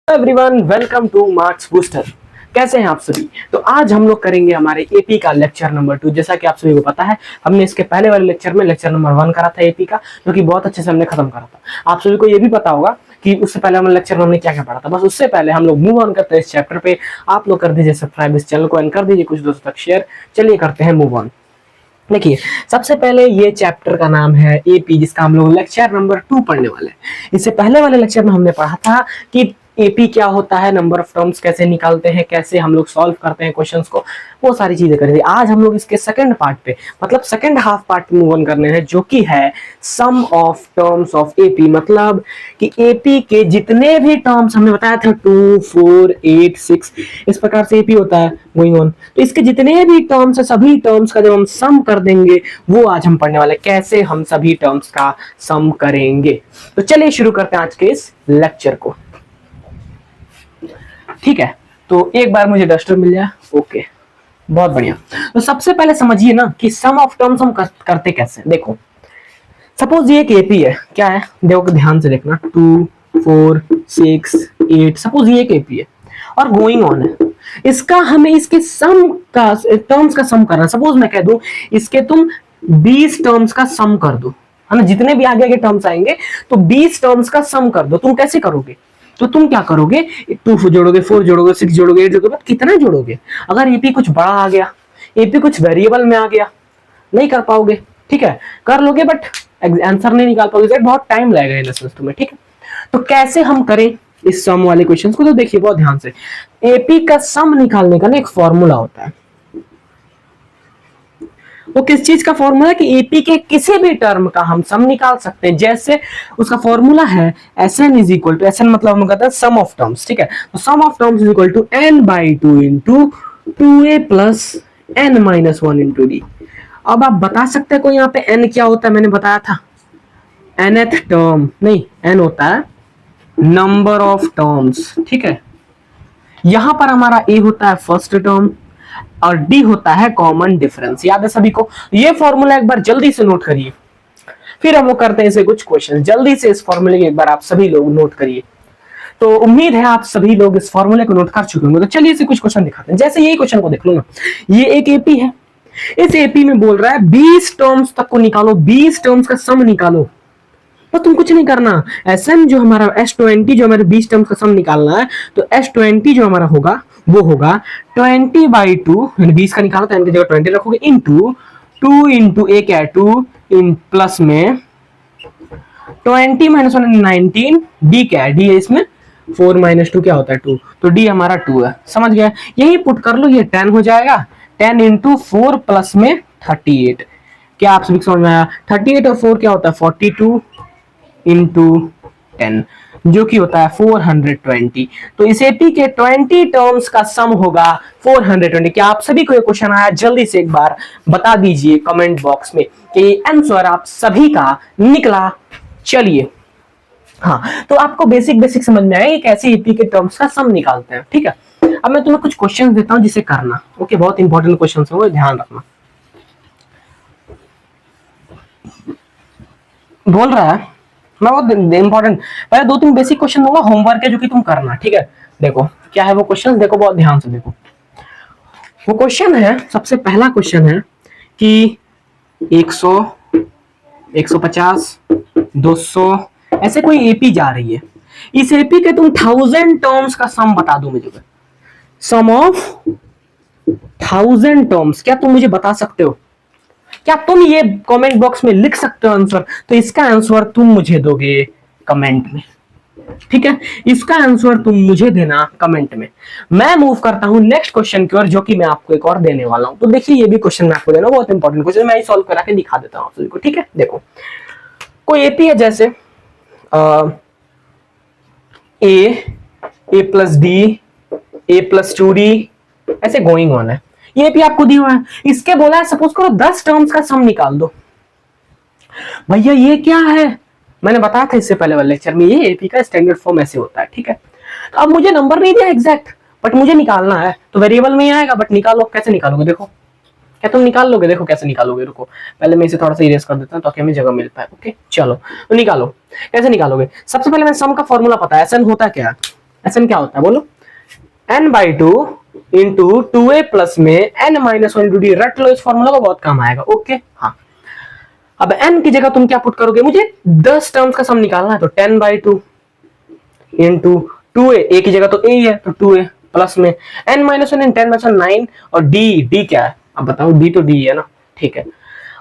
Everyone, welcome two marks booster. कैसे हैं आप सभी? तो आज हम लोग करेंगे हमारे एपी का लेक्चर नंबर 2। जैसा कि आप सभी को पता है, हमने इसके पहले वाले लेक्चर में लेक्चर नंबर 1 करा था एपी का, जो कि बहुत अच्छे से हमने खत्म करा था। आप सभी को ये भी पता होगा कि उससे पहले हमने लेक्चर में हमने क्या क्या पढ़ा था। बस उससे पहले हम लोग मूव ऑन करते हैं इस चैप्टर पे। आप लोग कर दीजिए सब्सक्राइब इस चैनल को एंड कर दीजिए कुछ दोस्तों तक शेयर। चलिए करते हैं मूव ऑन। देखिए, सबसे पहले ये चैप्टर का नाम है एपी, जिसका हम लोग लेक्चर नंबर 2 पढ़ने वाले हैं। इससे पहले वाले लेक्चर में हमने पढ़ा था कि एपी क्या होता है, नंबर ऑफ टर्म्स कैसे निकालते हैं, कैसे हम लोग सॉल्व करते हैं क्वेश्चंस को, वो सारी चीजें करेंगे। आज हम लोग इसके सेकंड पार्ट पे, मतलब second half part move on करने हैं, जो कि है सम ऑफ टर्म्स ऑफ एपी। मतलब कि एपी के जितने भी टर्म्स हमने बताया था 2, 4, 8, 6 इस प्रकार से एपी होता है गोइंग ऑन। तो इसके जितने भी टर्म्स है, सभी टर्म्स का जब हम सम कर देंगे, वो आज हम पढ़ने वाले कैसे हम सभी टर्म्स का सम करेंगे। तो चलिए शुरू करते हैं आज के इस लेक्चर को। ठीक है, तो एक बार मुझे डस्टर मिल जाए। ओके, बहुत बढ़िया। तो सबसे पहले समझिए ना कि सम ऑफ टर्म्स हम करते कैसे। देखो, सपोज ये एक एपी है। क्या है? देखो, ध्यान से देखना। 2, 4, 6, 8। सपोज ये एक एपी है और गोइंग ऑन है। इसका हमें इसके सम का टर्म्स का सम करना। सपोज मैं कह दूं इसके तुम 20 टर्म्स का सम कर दो, है ना। जितने भी आगे के टर्म्स आएंगे तो 20 टर्म्स का सम कर दो। तुम कैसे करोगे? तो तुम क्या करोगे? 2 जोड़ोगे, 4 जोड़ोगे, 6 जोड़ोगे, 8 जोड़ोगे। कितना जोड़ोगे? अगर एपी कुछ बड़ा आ गया, एपी कुछ वेरिएबल में आ गया, नहीं कर पाओगे। ठीक है, कर लोगे बट आंसर नहीं निकाल पाओगे, बहुत टाइम लगेगा इन सेंस तुम्हें। ठीक है, तो कैसे हम करें इस सम वाले क्वेश्चंस को? तो देखिए बहुत ध्यान से, एपी का सम निकालने का ना एक फॉर्मूला होता है। वो किस चीज का फॉर्मूला है? कि एपी के किसी भी टर्म का हम सम निकाल सकते हैं। जैसे उसका फॉर्मूला है Sn is equal to, Sn मतलब हम कहते हैं सम ऑफ टर्म्स। ठीक है, तो sum of terms is equal to n/2 into 2a plus n minus 1 into d. अब आप बता सकते हैं कोई यहाँ पे n क्या होता है? मैंने बताया था nth टर्म नहीं, n होता है नंबर ऑफ टर्म्स। ठीक है, यहां पर हमारा a होता है फर्स्ट टर्म और d होता है कॉमन डिफरेंस। याद है सभी को? ये फॉर्मूला एक बार जल्दी से नोट करिए, फिर हम वो करते हैं इसे कुछ क्वेश्चन। जल्दी से इस फॉर्मूले को एक बार आप सभी लोग नोट करिए। तो उम्मीद है आप सभी लोग इस फॉर्मूले को नोट कर चुके होंगे। तो चलिए इसे कुछ क्वेश्चन दिखाते हैं। जैसे यही क्वेश्चन को देख लो ना, ये एक एपी है। इस एपी में बोल रहा है 20 टर्म्स तक को निकालो, 20 टर्म्स का सम निकालो। तो तुम कुछ नहीं करना, Sn जो हमारा S20 जो हमारे 20 टर्म्स का सम निकालना है, तो S20 जो हमारा होगा वो होगा 20/2, 20 का निकाला तो n की जगह 20 रखोगे, इंटू 2 इंटू a क्या है 2 इन प्लस में 20 माइनस 1 19, d क्या है? d है इसमें 4 माइनस 2 क्या होता है 2, तो d हमारा 2 है। समझ गया? यही पुट कर लो, ये 10 हो जाएगा। 10 इंटू 4 प्लस में 38। क्या आप सभी समझ में आया? 38 और 4 क्या होता है 42 इंटू 10, जो कि होता है 420। तो इस एपी के 20 टर्म्स का सम होगा 420। क्या आप सभी को ये क्वेश्चन आया? जल्दी से एक बार बता दीजिए कमेंट बॉक्स में कि आंसर आप सभी का निकला। चलिए, हाँ, तो आपको बेसिक समझ में आया कि कैसे एपी के टर्म्स का सम निकालते हैं। ठीक है, अब मैं तुम्हें कुछ क्वेश्चन देता हूं जिसे करना। ओके, बहुत इंपॉर्टेंट क्वेश्चन होंगे, ध्यान रखना। बोल रहा है मैं बहुत इंपॉर्टेंट, पहले 2-3 बेसिक क्वेश्चन दूंगा, होमवर्क है जो कि तुम करना। ठीक है, देखो क्या है वो क्वेश्चन, देखो बहुत ध्यान से देखो। वो क्वेश्चन है, सबसे पहला क्वेश्चन है कि 100, 150, 200 ऐसे कोई एपी जा रही है। इस एपी के तुम 1000 टर्म्स का सम बता दो मुझे। सम ऑफ 1000 टर्म्स, क्या तुम मुझे बता सकते हो? क्या तुम ये कमेंट बॉक्स में लिख सकते हो आंसर? तो इसका आंसर तुम मुझे दोगे कमेंट में। ठीक है, इसका आंसर तुम मुझे देना कमेंट में। मैं मूव करता हूं नेक्स्ट क्वेश्चन की ओर, जो कि मैं आपको एक और देने वाला हूं। तो देखिए, ये भी क्वेश्चन मैं आपको देना, बहुत इंपॉर्टेंट क्वेश्चन, मैं सॉल्व करा के दिखा देता हूं आप सभी को। ठीक है, देखो कोई एपी है, जैसे ए प्लस डी, ए प्लस 2d ऐसे गोइंग ऑन है। ये भी आपको दिया हुआ है। इसके बोला है सपोज करो 10 टर्म्स का सम निकाल दो। भैया ये क्या है? मैंने बताया था इससे पहले वाले लेक्चर में, ये एपी का स्टैंडर्ड फॉर्म ऐसे होता है। ठीक है, तो अब मुझे नंबर नहीं दिया एग्जैक्ट, बट मुझे निकालना है, तो वेरिएबल में ही आएगा। बट निकालो, कैसे निकालोगे? देखो, क्या तुम निकाल लोगे? देखो कैसे निकालोगे। रुको, पहले मैं इसे थोड़ा सा इरेज कर देता हूं ताकि हमें जगह मिल पाए। ओके, चलो तो निकालो। कैसे निकालोगे? सबसे पहले मैं सम का फॉर्मूला पता है, Sn होता क्या? Sn क्या होता है बोलो, n/2 इंटू 2a प्लस में n-1 इंटू डी। रट लो इस फॉर्मूला को, बहुत काम आएगा। ओके हाँ, अब n की जगह तुम क्या पुट करोगे, मुझे 10 टर्म्स का सम निकालना है, तो 10/2 इंटू 2a, a की जगह तो a ही है तो 2a प्लस में n-1 इन 10 9, और d क्या है, अब बताओ, d तो d है ना, ठीक है।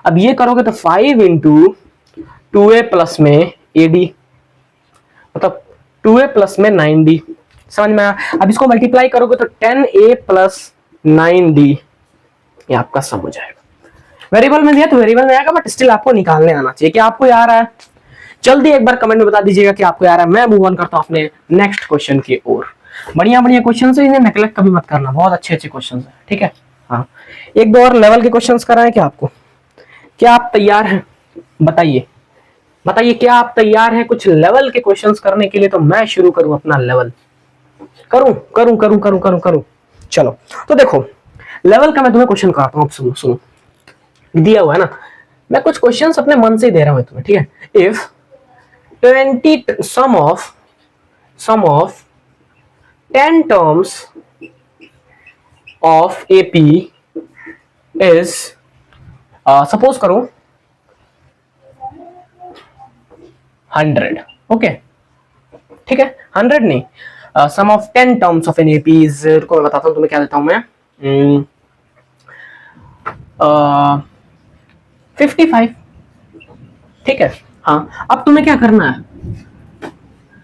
अब ये करोगे तो 5 इंटू 2a प्लस में ad, मतलब 2a प्लस में 9d, समझ में आया। अब इसको मल्टीप्लाई करोगे तो 10a प्लस 9d, ये आपका सम हो जाएगा। वेरिएबल में दिया तो वेरिएबल में आएगा, बट स्टिल आपको निकालने आना चाहिए कि आपको याद है। जल्दी एक बार कमेंट में बता दीजिएगा कि आपको याद है। मैं मूव ऑन करता हूं अपने नेक्स्ट क्वेश्चन की ओर। बढ़िया बढ़िया क्वेश्चन है, इन्हें नेग्लेक्ट कभी मत करना, बहुत अच्छे अच्छे क्वेश्चन है, ठीक है। हाँ, एक दो और लेवल के क्वेश्चन कराएं क्या आपको, क्या आप तैयार हैं, बताइए बताइए, क्या आप तैयार हैं कुछ लेवल के क्वेश्चंस करने के लिए? तो मैं शुरू करूं अपना लेवल, करूं करूं करूं करूं करूं करूं चलो तो देखो, लेवल का मैं तुम्हें क्वेश्चन कराता हूं, सुनो सुनो, दिया हुआ है ना, मैं कुछ क्वेश्चंस अपने मन से ही दे रहा हूं तुम्हें, ठीक है। If 20 sum of 10 terms of AP is suppose करो 100, ओके ठीक है, 100 नहीं, sum of 10 terms of N AP is, रुको मैं बताता हूँ तुम्हें क्या देता हूं मैं, 55, ठीक है। हाँ, अब तुम्हें क्या करना है,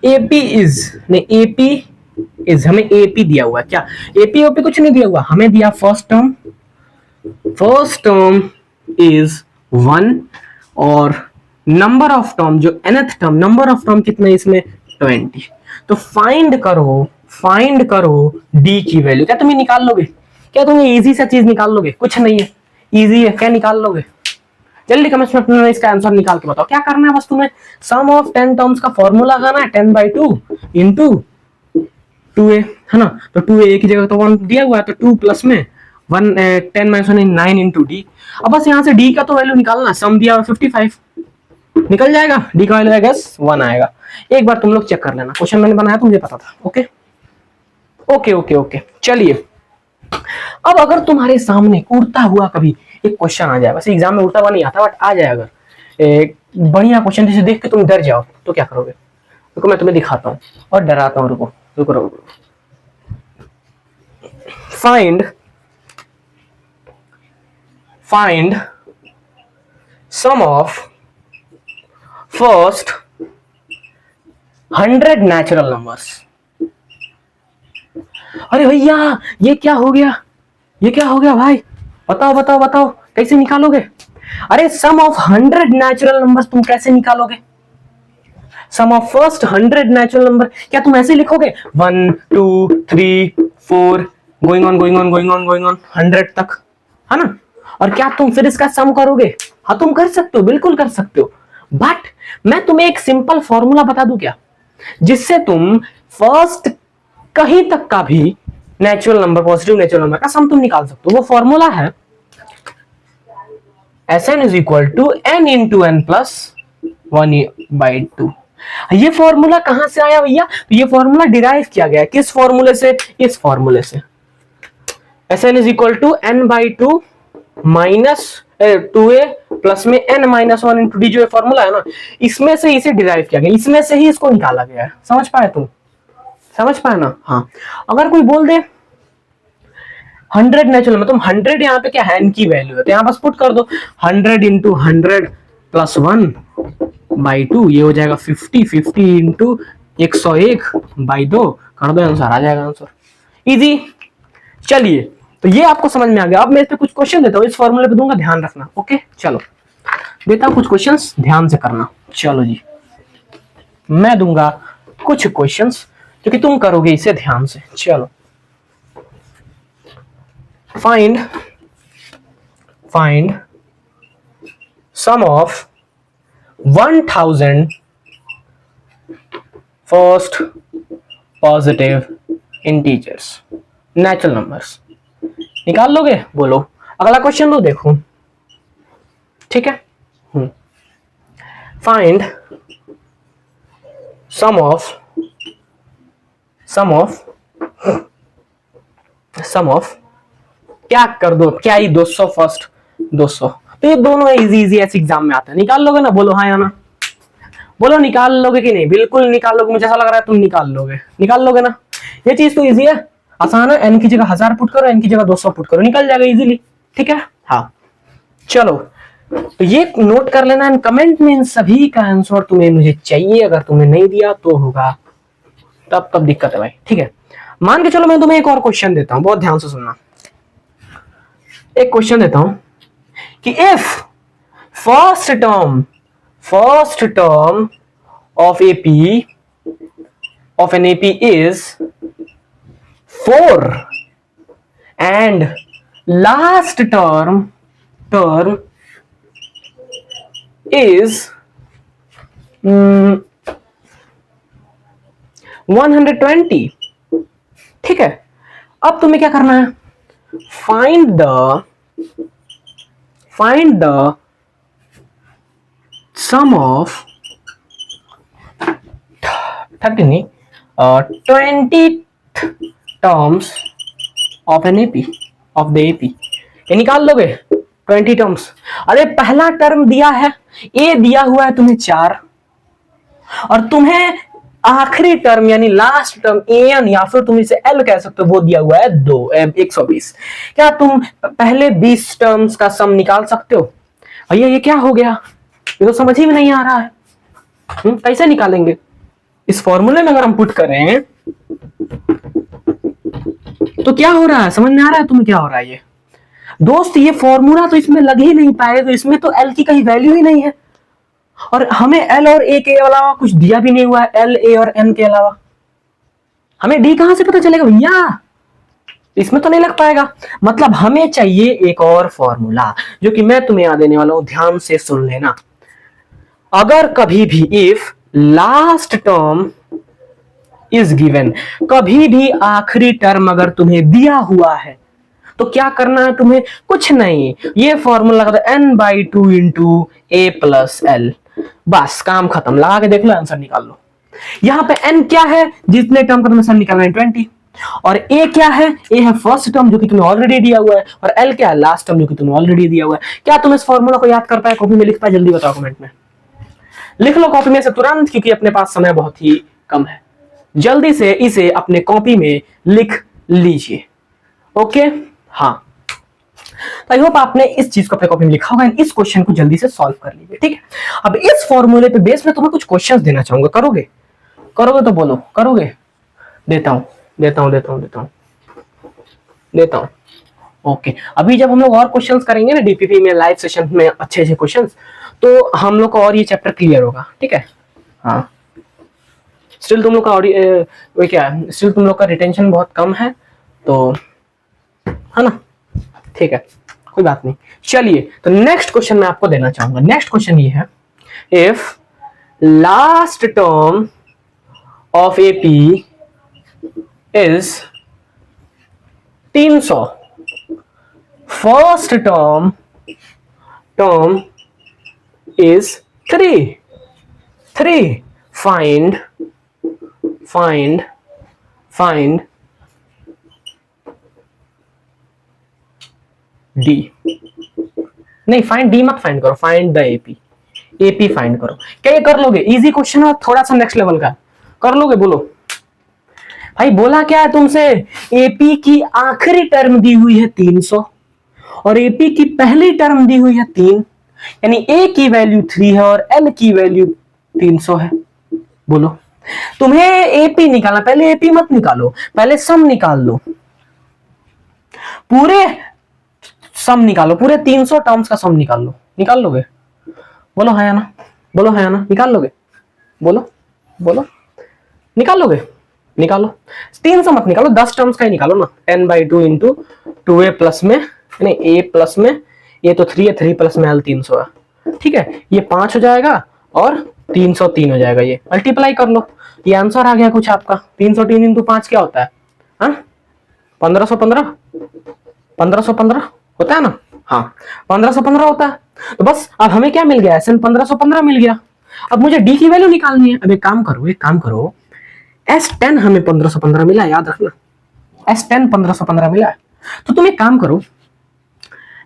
एपी इज नहीं, एपी इज, हमें एपी दिया हुआ है, क्या एपी ओपी कुछ नहीं दिया हुआ, हमें दिया फर्स्ट टर्म इज 1, और नंबर ऑफ टर्म जो nth term, number of term कितना है इसमें 20, तो फाइंड करो डी की वैल्यू। क्या तुम्हें निकाल लोगे, क्या तुम्हें इजी सा चीज निकाल लोगे, कुछ नहीं है, इजी है, क्या निकाल लोगे, जल्दी कमेंट में अपना इसका आंसर निकाल के बताओ। क्या करना है बस तुम्हें, सम ऑफ 10 टर्म्स का फॉर्मूला लगाना है, 10/2 इंटू 2a, है ना, तो 2a की जगह तो 1 दिया हुआ है, तो 2 प्लस में 1 10-1 9 इंटू डी। अब बस यहाँ से डी का तो वैल्यू निकालना, सम दिया हुआ 55, निकल जाएगा, डी का वैल्यू आएगा 1 आएगा। एक बार तुम लोग चेक कर लेना, क्वेश्चन मैंने बनाया तो मुझे पता था। ओके ओके ओके ओके, चलिए अब अगर तुम्हारे सामने उड़ता हुआ कभी एक क्वेश्चन आ जाए, वैसे एग्जाम में उड़ता हुआ नहीं आता, बट आ जाए अगर एक बढ़िया क्वेश्चन जिसे देख के तुम डर जाओ, तो क्या करोगे? रुको मैं तुम्हें दिखाता हूँ और डराता हूँ, रुको रुको रुको। Find sum of first 100 natural numbers. अरे भैया ये क्या हो गया, ये क्या हो गया भाई, बताओ बताओ बताओ, कैसे निकालोगे? अरे सम ऑफ 100 नेचुरल नंबर्स तुम कैसे निकालोगे? सम ऑफ फर्स्ट 100 नेचुरल नंबर, क्या तुम ऐसे लिखोगे 1 2 3 4 going on going on going on going on 100 तक, है ना? और क्या तुम फिर इसका सम करोगे? हाँ तुम कर सकते हो, बिल्कुल कर सकते हो, बट मैं तुम्हें एक सिंपल फॉर्मूला बता दूं क्या, जिससे तुम फर्स्ट कहीं तक का भी natural number, positive natural number का सम तुम निकाल सकते हो। वो फॉर्मूला है Sn is equal to n into n plus 1/2। ये फॉर्मूला कहां से आया भैया? तो ये फॉर्मूला डिराइव किया गया किस फॉर्मूले से? इस फॉर्मूले से, Sn is equal to n/2 minus 2a plus में n-1 इंटू डी, जो फॉर्मूला है ना, इसमें से इसे डिराइव किया गया, इसमें से ही इसको निकाला गया है। समझ पाए तुम? समझ पाए ना? हाँ, अगर कोई बोल दे 100 नेचुरल में, तुम 100 यहाँ पे क्या है, n की वैल्यू है, तो यहाँ बस पुट कर दो 100 इंटू 100 प्लस 1/2, ये हो जाएगा 50, 50 इंटू 101/2, कर दो, आंसर आ जाएगा, आंसर इजी। चलिए, तो ये आपको समझ में आ गया। अब मैं इस पे कुछ क्वेश्चन देता हूँ, इस फॉर्मूले पे दूंगा, ध्यान रखना। ओके चलो देता हूँ कुछ क्वेश्चंस, ध्यान से करना। चलो जी, मैं दूंगा कुछ क्वेश्चंस क्योंकि तुम करोगे इसे ध्यान से। चलो, find sum of 1000 first positive integers, natural numbers. निकाल लोगे? बोलो। अगला क्वेश्चन लो, देखो, ठीक है। Find sum of sum of क्या कर दो, क्या ही 200 फर्स्ट 200, तो ये दोनों इजी इजी ऐसे एग्जाम में आते हैं। निकाल लोगे ना, बोलो हाँ या ना, बोलो निकाल लोगे कि नहीं? बिल्कुल निकाल लोगे, मुझे ऐसा लग रहा है तुम निकाल लोगे ना। ये चीज तो इजी है, आसान है। एन की जगह 1000 पुट करो, एन की जगह 200 पुट करो, निकल जाएगा इजीली। ठीक है, हाँ चलो, तो ये नोट कर लेना एंड कमेंट में इन सभी का आंसर तुम्हें मुझे चाहिए। अगर तुमने नहीं दिया तो होगा तब दिक्कत है भाई। ठीक है, मान के चलो मैं तुम्हें एक और क्वेश्चन देता हूं, बहुत ध्यान से सुनना। एक क्वेश्चन देता हूं कि if first term of N AP is 4 and last term is 120। ठीक है, अब तुम्हें क्या करना है? Find the sum of 20 terms of N AP of the AP. ये निकाल लोगे 20 टर्म्स? अरे पहला टर्म दिया है, ए दिया हुआ है तुम्हें 4, और तुम्हें आखिरी टर्म यानी लास्ट टर्म एन या फिर तुम इसे एल कह सकते हो, वो दिया हुआ है 2 120। क्या तुम पहले 20 टर्म्स का सम निकाल सकते हो? भैया ये क्या हो गया, ये तो समझ ही में नहीं आ रहा है। कैसे निकालेंगे? इस फॉर्मूले में अगर हम पुट करें तो क्या हो रहा है, समझ में आ रहा है तुम्हें क्या हो रहा है? ये दोस्त ये फॉर्मूला तो इसमें लग ही नहीं पाएगा, तो इसमें तो एल की कहीं वैल्यू ही नहीं है, और हमें एल और ए के अलावा कुछ दिया भी नहीं हुआ है, एल ए और एन के अलावा। हमें डी कहां से पता चलेगा भैया? इसमें तो नहीं लग पाएगा। मतलब हमें चाहिए एक और फॉर्मूला, जो कि मैं तुम्हें याद देने वाला हूं, ध्यान से सुन लेना। अगर कभी भी if last term is given, कभी भी आखिरी टर्म अगर तुम्हें दिया हुआ है तो क्या करना है तुम्हें? कुछ नहीं, ये फॉर्मूला लगा दो n/2 इंटू ए प्लस एल, बस काम खत्म। लगा के देख लो, आंसर निकाल लो। यहां पे n क्या है, जितने टर्म का तुम्हें सम निकालना है 20, और a क्या है? a है फर्स्ट टर्म जो कि तुम्हें ऑलरेडी दिया हुआ है, और l क्या है? लास्ट टर्म जो कि तुम्हें ऑलरेडी दिया हुआ है। क्या तुम इस फॉर्मूला को याद कर पाए? कॉपी में लिख पाए? जल्दी बताओ कमेंट में, लिख लो कॉपी में से तुरंत, क्योंकि अपने पास समय बहुत ही कम है। जल्दी से इसे अपने कॉपी में लिख लीजिए। ओके, हाँ, तो आई होप आपने इस चीज को अपने कॉपी में लिखा होगा। इस क्वेश्चन को जल्दी से सॉल्व कर लीजिए। ठीक है, अब इस फॉर्मूले पे बेस में तुम्हें कुछ क्वेश्चंस देना चाहूंगा, करोगे तो बोलो करोगे? देता हूं। ओके, अभी जब हम लोग और क्वेश्चंस करेंगे ना डीपीपी में, लाइव सेशन में अच्छे क्वेश्चंस, तो हम लोग को और ये चैप्टर क्लियर होगा। ठीक है, हाँ, स्टिल तुम लोग का स्टिल तुम लोग का रिटेंशन बहुत कम है, तो है ना? ठीक है, कोई बात नहीं। चलिए, तो नेक्स्ट क्वेश्चन मैं आपको देना चाहूंगा। नेक्स्ट क्वेश्चन ये है, if last term of AP is 300, first term is 3, find D. नहीं, फाइंड डी मत फाइंड करो, फाइंड द एपी फाइंड करो। क्या ये कर लोगे? इजी क्वेश्चन है, थोड़ा सा नेक्स्ट लेवल का, कर लोगे? बोलो भाई, बोला क्या है तुमसे? एपी की आखिरी टर्म दी हुई है 300 और एपी की पहली टर्म दी हुई है 3, यानी ए की वैल्यू 3 है और एल की वैल्यू 300 है। बोलो, तुम्हें एपी निकालना, पहले एपी मत निकालो, पहले सम निकाल लो, पूरे सम निकालो, पूरे 300 टर्म्स का सम निकाल लो। निकाल लोगे? बोलो हाँ या ना, निकाल लोगे? बोलो निकाल लोगे? निकालो। 300 मत निकालो, 10 टर्म्स का ही निकालो ना। n/2 इंटू 2a प्लस में, नहीं a प्लस में, ये तो 3 है, 3 प्लस में l 300 है। ठीक है, ये 5 हो जाएगा और 303 हो जाएगा। ये मल्टीप्लाई कर लो, ये आंसर आ गया कुछ आपका। 303 इंटू 5 क्या होता है? 1515 होता है ना? हाँ, 1515 होता है। तो बस अब हमें क्या मिल गया? SN 1515 मिल गया। अब मुझे डी की वैल्यू निकालनी है। अब एक काम करो, S10 हमें 1515 मिला, याद रखना S10 1515 मिला है। तो तुम एक काम करो,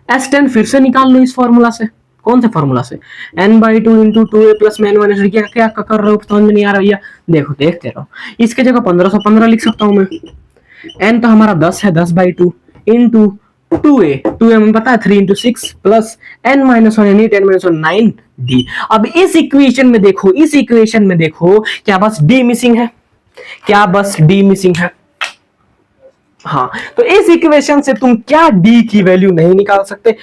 S10 फिर से निकाल लो इस फॉर्मूला से। कौन से फॉर्मूला से? n/2 इंटू 2a प्लस में n माइनस क्या क्या कर रहे हो, समझ में नहीं आ रहा भैया? देखो देखते रहो, इसके जगह 1515 लिख सकता हूं मैं। n तो हमारा 10 है, 10/2 इंटू 2a हमें पता है 3 इंटू 6 प्लस n माइनस 1 यानी 10 माइनस 1 9d। अब इस इक्वेशन में देखो, इस इक्वेशन में देखो, क्या बस d मिसिंग है? क्या बस d मिसिंग है? हाँ, तो इस इक्वेशन से तुम क्या d की वैल्यू नहीं निकाल सकते?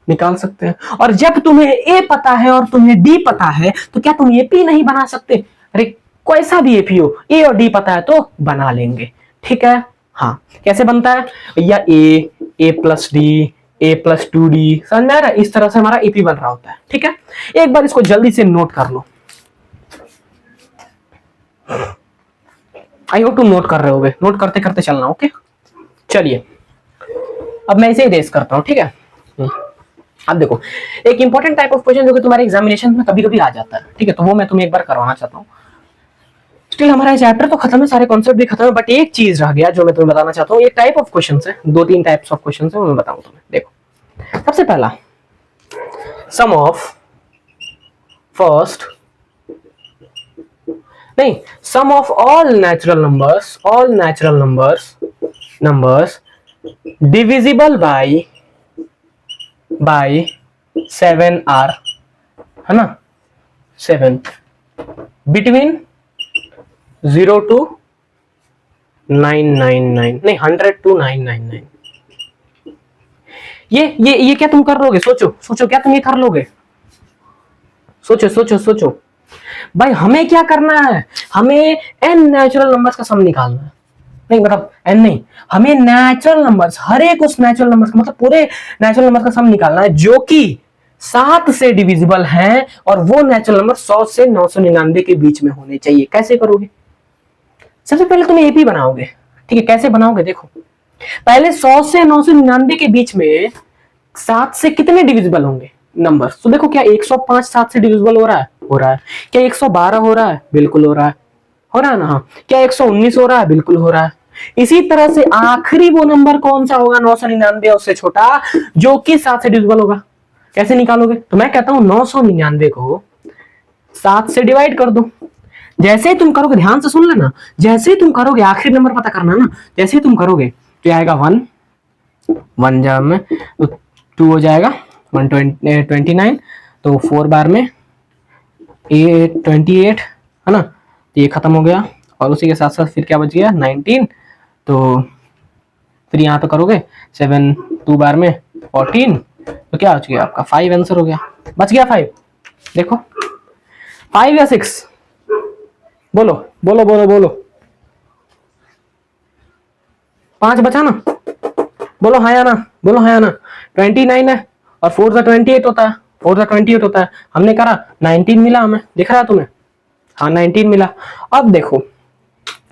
निकाल सकते हैं। और जब तुम्हें a पता है और तुम्हें d पता है तो क्या तुम AP नहीं बना सकते? अरे कैसा भी AP हो, a और d पता है तो बना लेंगे, ठीक है। हाँ, कैसे बनता है भैया? a plus d, a plus 2d, समझ में आ रहा है? इस तरह से हमारा AP बन रहा होता है, ठीक है। एक बार इसको जल्दी से नोट कर लो, आई होप तुम नोट कर रहे होगे, नोट करते करते चलना, ओके। चलिए अब मैं इसे इरेज करता हूं, ठीक है। अब देखो, एक इंपॉर्टेंट टाइप ऑफ क्वेश्चन जो कि तुम्हारे एग्जामिनेशन में कभी कभी आ जाता है, ठीक है, तो वो मैं तुम्हें एक बार करवाना चाहता हूँ। स्टिल हमारा चैप्टर तो खत्म है, सारे कॉन्सेप्ट भी खत्म है, बट एक चीज रह गया जो मैं तुम्हें बताना चाहता हूँ। एक टाइप ऑफ क्वेश्चन है, 2-3 टाइप्स ऑफ क्वेश्चन है, वो मैं बताऊँ तुम्हें। देखो, सबसे पहला, सम ऑफ फर्स्ट नहीं, sum of all natural numbers divisible by 7 है ना, 7 बिटवीन 0 to 999 नहीं 100 to 999। ये क्या तुम कर लोगे? सोचो क्या तुम ये कर लोगे? सोचो भाई, हमें क्या करना है? हमें n नेचुरल नंबर्स का सम निकालना है। नहीं मतलब n नहीं, हमें नेचुरल नंबर्स, हर एक उस नेचुरल नंबर्स का मतलब पूरे नेचुरल नंबर्स का सम निकालना है जो कि 7 से डिविजिबल हैं, और वो नेचुरल नंबर 100 से 999 के बीच में होने चाहिए। कैसे करोगे? सबसे पहले तुम AP बनाओगे, ठीक है। कैसे बनाओगे? देखो, पहले 100 से 999 के बीच में 7 से कितने डिविजिबल होंगे नंबर? तो देखो, क्या 105 7 से डिविजिबल हो रहा है? हो रहा है। क्या 112 हो रहा है? बिल्कुल हो रहा है ना? हाँ। क्या 119 हो रहा है? बिल्कुल हो रहा है। इसी तरह से आखिरी वो नंबर कौन सा होगा 999 उससे छोटा, जो कि 7 से डिविजिबल होगा? कैसे निकालोगे? तो मैं कहता हूं 999 को 7 से डिवाइड कर दो। जैसे ही तुम करोगे, ध्यान से सुन लेना, जैसे ही तुम करोगे, आखिरी नंबर पता करना ना, जैसे ही तुम करोगे तो आएगा 1 जा में तो 2 हो जाएगा 129, तो 4 बार में 28 है ना, तो ये खत्म हो गया। और उसी के साथ साथ फिर क्या बच गया? 19। तो फिर यहाँ पे करोगे 7 2 बार में 14, तो क्या बच गया आपका? 5 आंसर हो गया। बच गया 5। देखो 5 या 6, बोलो 5 बचा ना? बोलो हाँ या ना? 29 है और 4 सा 28 होता है, 4 सा 28 होता है। हमने करा 19 मिला हमें, दिख रहा है तुम्हें? हाँ 19 मिला। अब देखो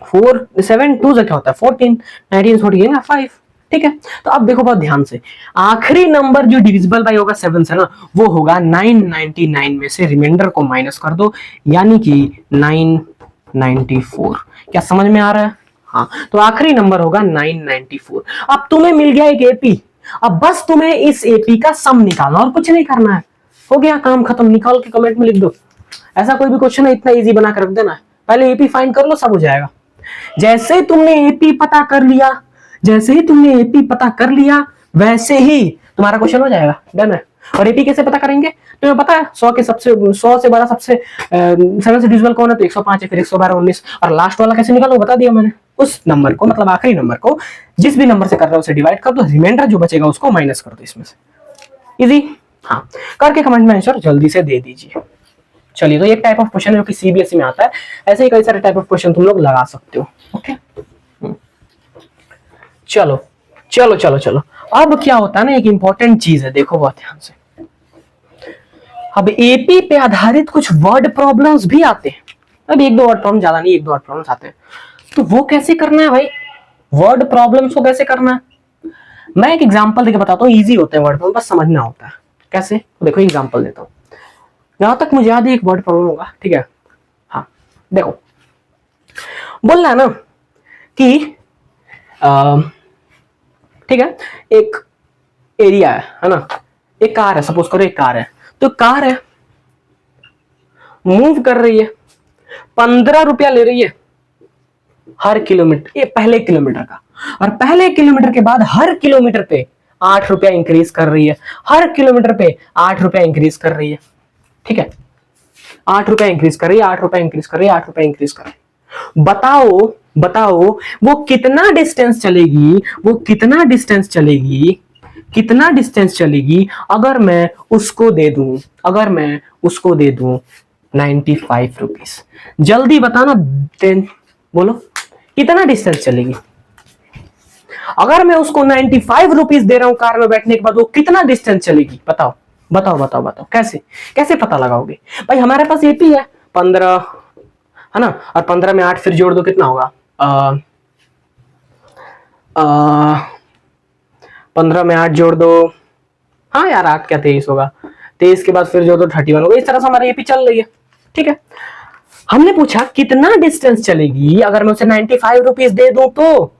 4 7 2 से क्या होता है? 14, 19 छोड़ गए ना 5, ठीक है। तो अब देखो बहुत ध्यान से, आखिरी नंबर जो डिविजिबल बाय होगा 7 से ना, वो होगा 999 में से रिमाइंडर को माइनस कर दो, यानी कि 994। क्या समझ में आ रहा है? हाँ, तो आखिरी नंबर होगा 994। अब तुम्हें मिल गया एक AP, अब बस तुम्हें इस AP का सम निकालना, और कुछ नहीं करना है। हो गया काम खत्म। निकाल के कमेंट में लिख दो। ऐसा कोई भी क्वेश्चन है, इतना इजी बना कर रख देना। पहले AP फाइंड कर लो, सब हो जाएगा। जैसे तुमने AP पता कर लिया, वैसे ही तुम्हारा क्वेश्चन हो जाएगा, डन है। और AP कैसे पता करेंगे? तुम्हें पता है 100 से बड़ा सबसे 7 से डिविजिबल कौन है? तो 105 है, फिर 112 19, और लास्ट वाला कैसे निकालो बता दिया मैंने। उस नंबर को, मतलब आखिरी नंबर को जिस भी नंबर से कर रहे हो उसे डिवाइड कर दो, रिमाइंडर जो बचेगा उसको माइनस कर दो इसमें से। इजी। हाँ, करके कमेंट में आंसर जल्दी से दे दीजिए। चलिए, तो एक टाइप ऑफ क्वेश्चन है जो कि CBSE में आता है। ऐसे ही कई सारे टाइप ऑफ क्वेश्चन तुम लोग लगा सकते हो, ओके। चलो अब क्या होता है ना, एक इंपॉर्टेंट चीज है, देखो बहुत ध्यान से। अब AP पे आधारित कुछ वर्ड प्रॉब्लम्स भी आते हैं। अब 1-2 वर्ड प्रॉब्लम, ज्यादा नहीं, 1-2 वर्ड प्रॉब्लम्स आते हैं। तो वो कैसे करना है भाई? वर्ड प्रॉब्लम्स को कैसे करना है? मैं एक एग्जांपल देके बताता हूँ। इजी होते हैं वर्ड प्रॉब्लम, बस समझना होता है कैसे। तो देखो एग्जांपल देता हूँ। जहां तक मुझे याद है एक वर्ड प्रॉब्लम होगा, ठीक है। हाँ देखो, बोलना है ना कि ठीक है, एक एरिया है ना, एक कार है, सपोज करो एक कार है, तो कार है मूव कर रही है, 15 रुपया ले रही है हर किलोमीटर, ये पहले किलोमीटर का, और पहले किलोमीटर के बाद हर किलोमीटर पे 8 रुपया इंक्रीज कर रही है, हर किलोमीटर पे 8 रुपया इंक्रीज कर रही है, ठीक है, 8 रुपया इंक्रीज कर रही है, 8 रुपया इंक्रीज कर रही है, 8 रुपया इंक्रीज कर रही है। बताओ बताओ वो कितना डिस्टेंस चलेगी, वो कितना डिस्टेंस चलेगी, कितना डिस्टेंस चलेगी अगर मैं उसको दे दूं, अगर मैं उसको दे दूं 95 रुपीज। जल्दी बताना, बोलो कितना डिस्टेंस चलेगी। अगर मैं उसको 95 रुपीज दे रहा हूं कार में बैठने के बाद, वो कितना डिस्टेंस चलेगी, बताओ बताओ बताओ बताओ, कैसे कैसे पता लगाओगे भाई। हमारे पास एपी है 15 है ना, और 15 में 8 फिर जोड़ दो, कितना होगा 15 में 8 जोड़ दो, हाँ यार 8 क्या 23 होगा, 23 के बाद फिर जोड़ दो 31 होगा। इस तरह से हमारी एपी चल रही है, ठीक है। हमने पूछा कितना डिस्टेंस चलेगी अगर मैं उसे 95 रुपीज दे दूं, तो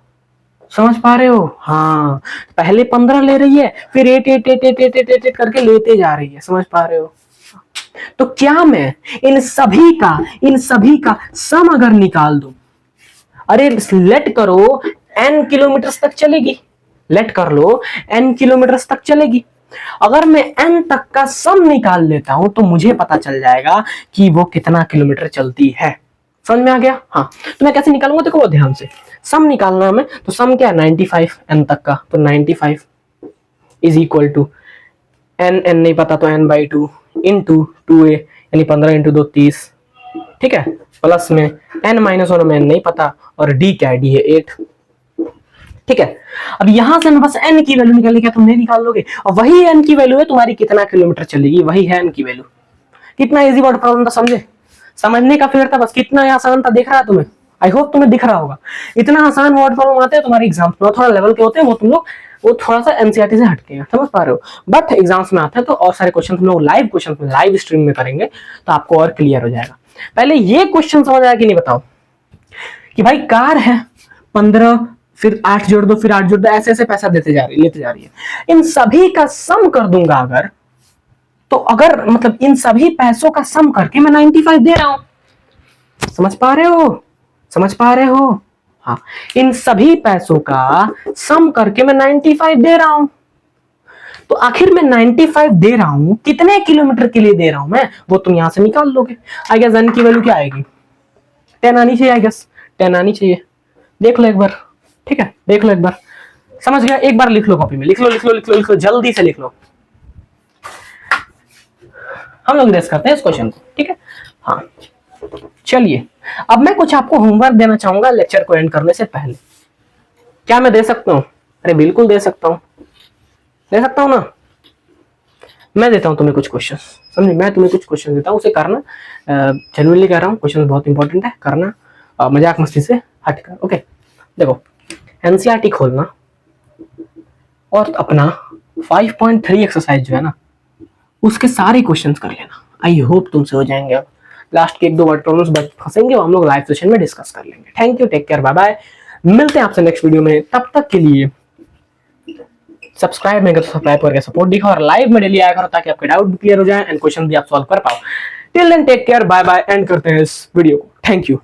समझ पा रहे हो, हाँ पहले 15 ले रही है, फिर 8 करके लेते जा रही है, समझ पा रहे हो। तो क्या मैं इन सभी का सम अगर निकाल दूं, अरे लेट करो n किलोमीटर तक चलेगी, लेट कर लो n किलोमीटर तक चलेगी, अगर मैं n तक का सम निकाल लेता हूं तो मुझे पता चल जाएगा कि वो कितना किलोमीटर चलती है। समझ में आ गया, हाँ। तो मैं कैसे निकालूंगा, देखो ध्यान से, सम निकालना हमें, तो सम क्या है 95 n तक का, तो 95 इज इक्वल टू n नहीं पता तो n/2 इंटू 2a, यानी 15 इंटू 2 30, ठीक है, प्लस में n-1 में n नहीं पता, और d क्या है, d है 8, ठीक है। अब यहां से बस n की वैल्यू निकालनी, क्या तुम नहीं निकाल लोगे, और वही n की वैल्यू है तुम्हारी कितना किलोमीटर चलेगी, वही है n की वैल्यू। कितना इजी वर्ड प्रॉब्लम था, समझे, समझने का फिर था बस, कितना आसान था दिख रहा है तुम्हें, आई होप तुम्हें दिख रहा होगा। इतना आसान वर्ड प्रॉब्लम आते हैं तुम्हारे एग्जाम्स में, थोड़ा लेवल के होते हैं वो, तुम लोग वो थोड़ा सा एनसीईआरटी से हटके हैं, समझ पा रहे हो, बट एग्जाम्स में आता है तो और सारे क्वेश्चन हम लोग लाइव क्वेश्चन में लाइव स्ट्रीम में करेंगे तो आपको और क्लियर हो जाएगा। पहले ये क्वेश्चन समझ आया कि नहीं बताओ, कि भाई कार है 15 फिर 8 जोड़ दो, फिर 8 जोड़ दो, ऐसे ऐसे पैसा लेते जा रही है, इन सभी का सम कर दूंगा अगर, तो अगर मतलब इन सभी पैसों का सम करके मैं 95 दे रहा हूं, समझ पा रहे हो, समझ पा रहे हो, हाँ, इन सभी पैसों का सम करके मैं 95 दे रहा हूं, तो आखिर मैं 95 दे रहा हूं, कितने किलोमीटर के लिए दे रहा हूं मैं, वो तुम यहां से निकाल लोगे। आई गेस n की वैल्यू क्या आएगी, 10 आनी चाहिए, आई गेस 10 आनी चाहिए, देख लो एक बार, ठीक है, देख लो एक बार, समझ गया, एक बार लिख लो कॉपी में, लिख लो लिख लो लिख लो लिख लो, जल्दी से लिख लो, हम लोग रेस करते हैं इस क्वेश्चन को, ठीक है, हाँ। चलिए अब मैं कुछ आपको होमवर्क देना चाहूंगा लेक्चर को एंड करने से पहले, क्या मैं दे सकता हूं, अरे बिल्कुल दे सकता हूं, दे सकता हूं ना, मैं देता हूं तुम्हें कुछ क्वेश्चन, समझे, मैं तुम्हें कुछ क्वेश्चन देता हूं, उसे करना, जेन्युइनली कह रहा हूं, क्वेश्चन बहुत इंपॉर्टेंट है, करना मजाक मस्ती से हटकर, ओके। देखो एनसीईआरटी खोलना और अपना 5.3 एक्सरसाइज जो है ना उसके सारे क्वेश्चंस कर लेना, आई होप तुमसे हो जाएंगे। अब लास्ट के 1-2 वर्ड प्रॉब्लम्स बच फंसेंगे, हम लोग लाइव सेशन में डिस्कस कर लेंगे। Thank you, take care, bye bye, मिलते हैं आपसे नेक्स्ट वीडियो में, तब तक के लिए सब्सक्राइब नहीं कर तो सब्सक्राइब करके सपोर्ट दिखाओ, और लाइव में डेली आया करो ताकि आपके डाउट भी क्लियर हो जाए एंड क्वेश्चन भी आप सॉल्व कर पाओ। Till then take care, bye bye, end करते हैं इस वीडियो को, थैंक यू।